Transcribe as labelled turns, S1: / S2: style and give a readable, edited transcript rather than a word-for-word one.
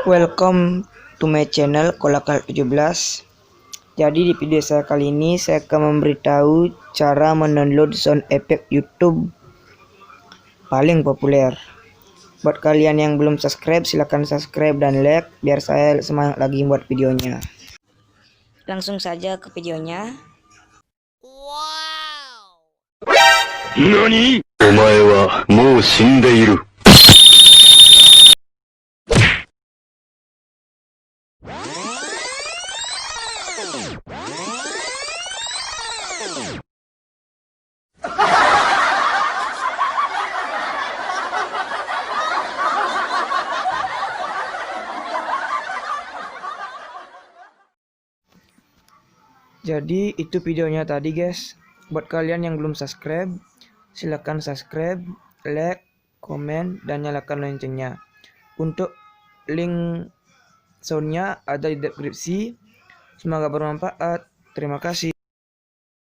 S1: Welcome to my channel Kolakal 17. Jadi di video saya kali ini saya akan memberitahu cara mendownload sound effect YouTube paling populer. Buat kalian yang belum subscribe, silahkan subscribe dan like biar saya semangat lagi buat videonya. Langsung saja ke videonya.
S2: NANI?! お前はもう死んでいる。
S1: Jadi itu videonya tadi guys. Buat kalian yang belum subscribe, silahkan subscribe, like, komen, dan nyalakan loncengnya. Untuk link soundnya ada di deskripsi. Semoga bermanfaat. Terima kasih.